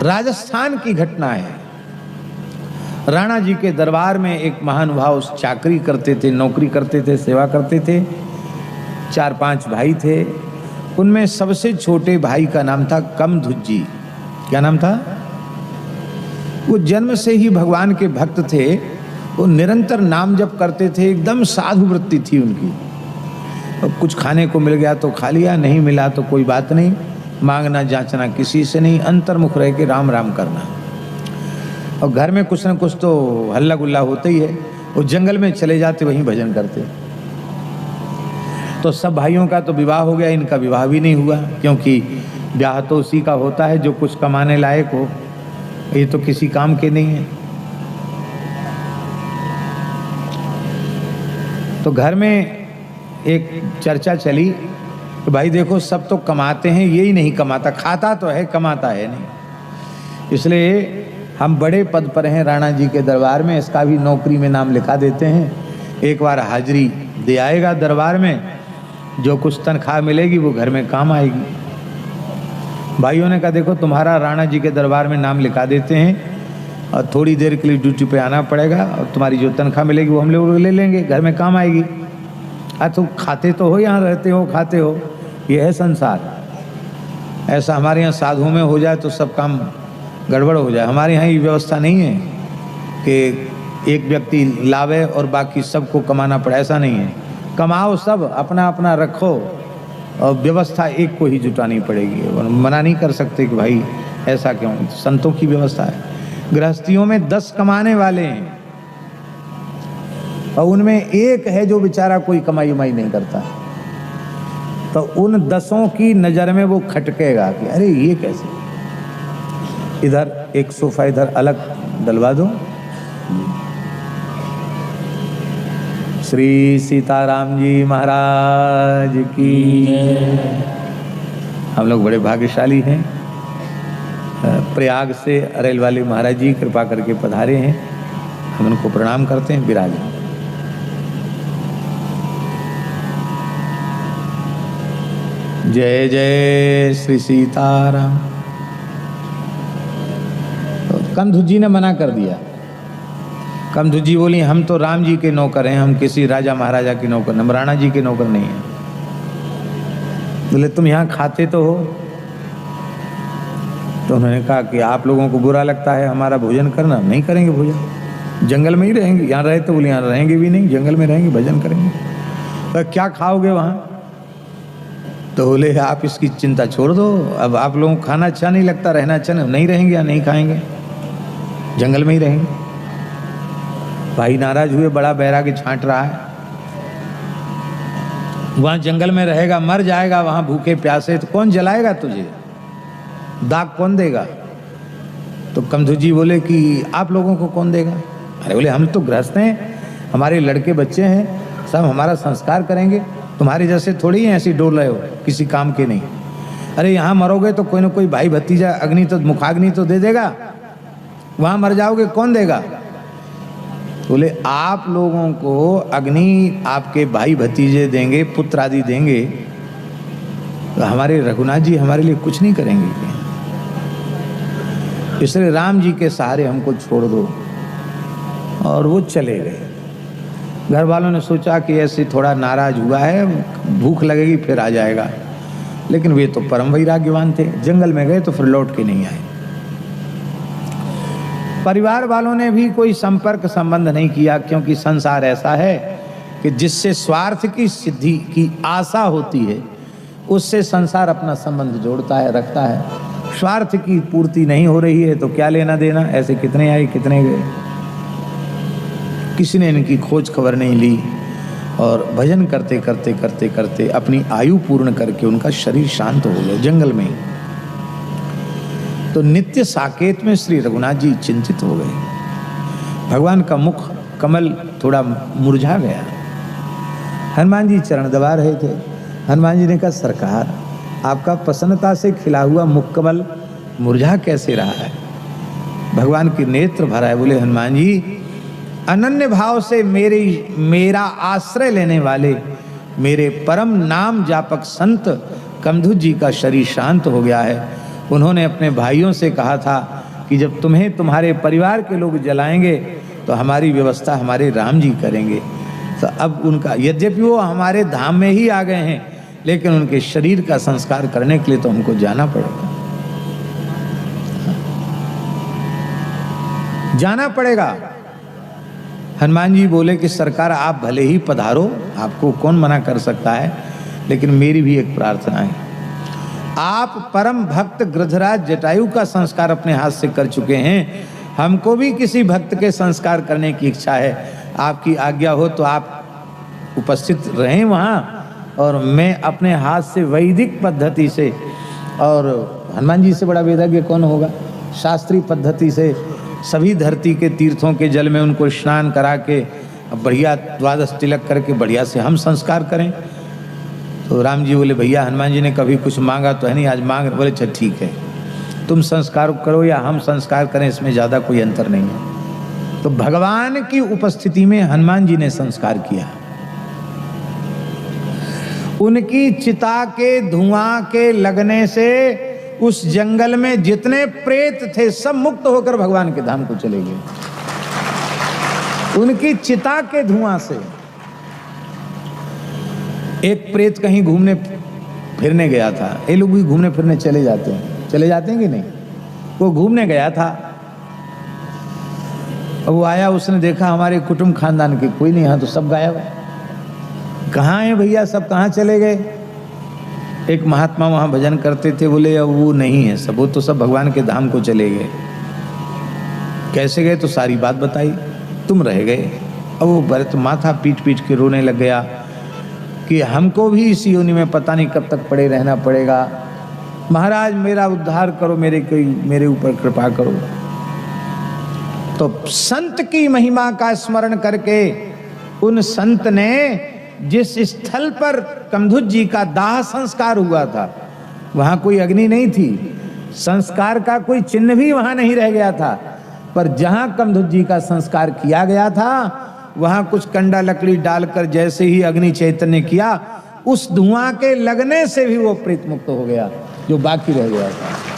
राजस्थान की घटना है। राणा जी के दरबार में एक महानुभाव चाकरी करते थे, नौकरी करते थे, सेवा करते थे। 4-5 भाई थे। उनमें सबसे छोटे भाई का नाम था कमधुज्जी। क्या नाम था? वो जन्म से ही भगवान के भक्त थे। वो निरंतर नाम जप करते थे, एकदम साधु वृत्ति थी उनकी। और कुछ खाने को मिल गया तो खा लिया, नहीं मिला तो कोई बात नहीं, मांगना जांचना किसी से नहीं, अंतर्मुख रह के राम राम करना। और घर में कुछ न कुछ तो हल्ला गुल्ला होता ही है। वो जंगल में चले जाते, वहीं भजन करते। तो सब भाइयों का तो विवाह हो गया, इनका विवाह भी नहीं हुआ, क्योंकि ब्याह तो उसी का होता है जो कुछ कमाने लायक हो। ये तो किसी काम के नहीं है। तो घर में एक चर्चा चली कि भाई देखो, सब तो कमाते हैं, ये ही नहीं कमाता, खाता तो है, कमाता है नहीं। इसलिए हम बड़े पद पर हैं राणा जी के दरबार में, इसका भी नौकरी में नाम लिखा देते हैं। एक बार हाजिरी दे आएगा दरबार में, जो कुछ तनख्वाह मिलेगी वो घर में काम आएगी। भाइयों ने कहा देखो, तुम्हारा राणा जी के दरबार में नाम लिखा देते हैं और थोड़ी देर के लिए ड्यूटी पे आना पड़ेगा, और तुम्हारी जो तनख्वाह मिलेगी वो हम लोग ले लेंगे, घर में काम आएगी। तुम खाते तो हो, यहाँ रहते हो, खाते हो, ये है संसार। ऐसा हमारे यहाँ साधुओं में हो जाए तो सब काम गड़बड़ हो जाए। हमारे यहाँ ये व्यवस्था नहीं है कि एक व्यक्ति लावे और बाकी सबको कमाना पड़े, ऐसा नहीं है। कमाओ सब, अपना अपना रखो, और व्यवस्था एक को ही जुटानी पड़ेगी। और मना नहीं कर सकते कि भाई ऐसा क्यों, संतों की व्यवस्था है। गृहस्थियों में 10 कमाने वाले हैं और उनमें एक है जो बेचारा कोई कमाई उमाई नहीं करता। तो उन 10 की नज़र में वो खटकेगा कि अरे ये कैसे। इधर एक सोफा इधर अलग डलवा दो। श्री सीताराम जी महाराज की। हम लोग बड़े भाग्यशाली हैं। प्रयाग से अरेल वाले महाराज जी कृपा करके पधारे हैं, हम उनको प्रणाम करते हैं। विराजे। जय जय श्री सीताराम। तो कमधुज्जी ने मना कर दिया। कमधुज्जी बोली हम तो राम जी के नौकर हैं, हम किसी राजा महाराजा के नौकर, हम राणा जी के नौकर नहीं हैं। बोले तुम यहाँ खाते तो हो? तो उन्होंने कहा कि आप लोगों को बुरा लगता है हमारा भोजन करना, नहीं करेंगे भोजन, जंगल में ही रहेंगे। यहाँ रहे तो बोले यहाँ रहेंगे भी नहीं, जंगल में रहेंगे, भजन करेंगे। तो क्या खाओगे वहाँ? तो बोले आप इसकी चिंता छोड़ दो, अब आप लोगों को खाना अच्छा नहीं लगता, रहना अच्छा नहीं रहेंगे, या नहीं खाएंगे, जंगल में ही रहेंगे। भाई नाराज हुए, बड़ा बैरागी छांट रहा है। वहाँ जंगल में रहेगा, मर जाएगा वहाँ भूखे प्यासे, तो कौन जलाएगा तुझे, दाग कौन देगा? तो कमधुज्जी बोले कि आप लोगों को कौन देगा? अरे बोले हम तो गृहस्थ हैं, हमारे लड़के बच्चे हैं, सब हमारा संस्कार करेंगे, तुम्हारे जैसे थोड़ी ही ऐसी डोल रहे हो, किसी काम के नहीं। अरे यहाँ मरोगे तो कोई ना कोई भाई भतीजा अग्नि तो मुखाग्नि तो दे देगा, वहाँ मर जाओगे कौन देगा? बोले आप लोगों को अग्नि आपके भाई भतीजे देंगे, पुत्र आदि देंगे, तो हमारे रघुनाथ जी हमारे लिए कुछ नहीं करेंगे। इसलिए राम जी के सहारे हमको छोड़ दो। और वो चले गए। घर वालों ने सोचा कि ऐसे थोड़ा नाराज हुआ है, भूख लगेगी फिर आ जाएगा, लेकिन वे तो परम वैराग्यवान थे। जंगल में गए तो फिर लौट के नहीं आए। परिवार वालों ने भी कोई संपर्क संबंध नहीं किया, क्योंकि संसार ऐसा है कि जिससे स्वार्थ की सिद्धि की आशा होती है उससे संसार अपना संबंध जोड़ता है, रखता है। स्वार्थ की पूर्ति नहीं हो रही है तो क्या लेना देना, ऐसे कितने आए कितने गए, किसी ने इनकी खोज खबर नहीं ली। और भजन करते करते करते करते अपनी आयु पूर्ण करके उनका शरीर शांत हो गया जंगल में ही। तो नित्य साकेत में श्री रघुनाथ जी चिंतित हो गए। भगवान का मुख कमल थोड़ा मुरझा गया। हनुमान जी चरण दबा रहे थे। हनुमान जी ने कहा सरकार, आपका प्रसन्नता से खिला हुआ मुख कमल मुरझा कैसे रहा है? भगवान के नेत्र भरा है। बोले हनुमान जी, अनन्य भाव से मेरा आश्रय लेने वाले मेरे परम नाम जापक संत कमधुज्जी का शरीर शांत हो गया है। उन्होंने अपने भाइयों से कहा था कि जब तुम्हें तुम्हारे परिवार के लोग जलाएंगे तो हमारी व्यवस्था हमारे राम जी करेंगे। तो अब उनका, यद्यपि वो हमारे धाम में ही आ गए हैं, लेकिन उनके शरीर का संस्कार करने के लिए तो हमको जाना पड़ेगा, जाना पड़ेगा। हनुमान जी बोले कि सरकार आप भले ही पधारो, आपको कौन मना कर सकता है, लेकिन मेरी भी एक प्रार्थना है। आप परम भक्त गृधराज जटायु का संस्कार अपने हाथ से कर चुके हैं, हमको भी किसी भक्त के संस्कार करने की इच्छा है। आपकी आज्ञा हो तो आप उपस्थित रहें वहाँ, और मैं अपने हाथ से वैदिक पद्धति से, और हनुमान जी से बड़ा वैराग्य कौन होगा, शास्त्रीय पद्धति से सभी धरती के तीर्थों के जल में उनको स्नान करा के बढ़िया द्वादश तिलक करके बढ़िया से हम संस्कार करें। तो राम जी बोले भैया हनुमान जी ने कभी कुछ मांगा तो है नहीं, आज मांग। बोले अच्छा ठीक है, तुम संस्कार करो या हम संस्कार करें, इसमें ज़्यादा कोई अंतर नहीं है। तो भगवान की उपस्थिति में हनुमान जी ने संस्कार किया। उनकी चिता के धुआं के लगने से उस जंगल में जितने प्रेत थे सब मुक्त होकर भगवान के धाम को चले गए, उनकी चिता के धुआं से। एक प्रेत कहीं घूमने फिरने गया था, ये लोग भी घूमने फिरने चले जाते हैं कि नहीं, वो घूमने गया था, वो आया, उसने देखा हमारे कुटुंब खानदान के कोई नहीं, यहाँ तो सब गायब है, कहाँ है भैया, सब कहाँ चले गए। एक महात्मा वहाँ भजन करते थे, बोले अब वो नहीं है सब, वो तो सब भगवान के धाम को चले गए। कैसे गए, तो सारी बात बताई, तुम रह गए। अब वो भरत माथा पीट पीट के रोने लग गया कि हमको भी इस योनि में पता नहीं कब तक पड़े रहना पड़ेगा, महाराज मेरा उद्धार करो, मेरे ऊपर कृपा करो। तो संत की महिमा का स्मरण करके उन संत ने, जिस स्थल पर कमधुज जी का दाह संस्कार हुआ था, वहां कोई अग्नि नहीं थी, संस्कार का कोई चिन्ह भी वहां नहीं रह गया था, पर जहां कमधुज जी का संस्कार किया गया था वहां कुछ कंडा लकड़ी डालकर जैसे ही अग्नि चैतन्य किया, उस धुआं के लगने से भी वो प्रेत मुक्त हो गया जो बाकी रह गया था।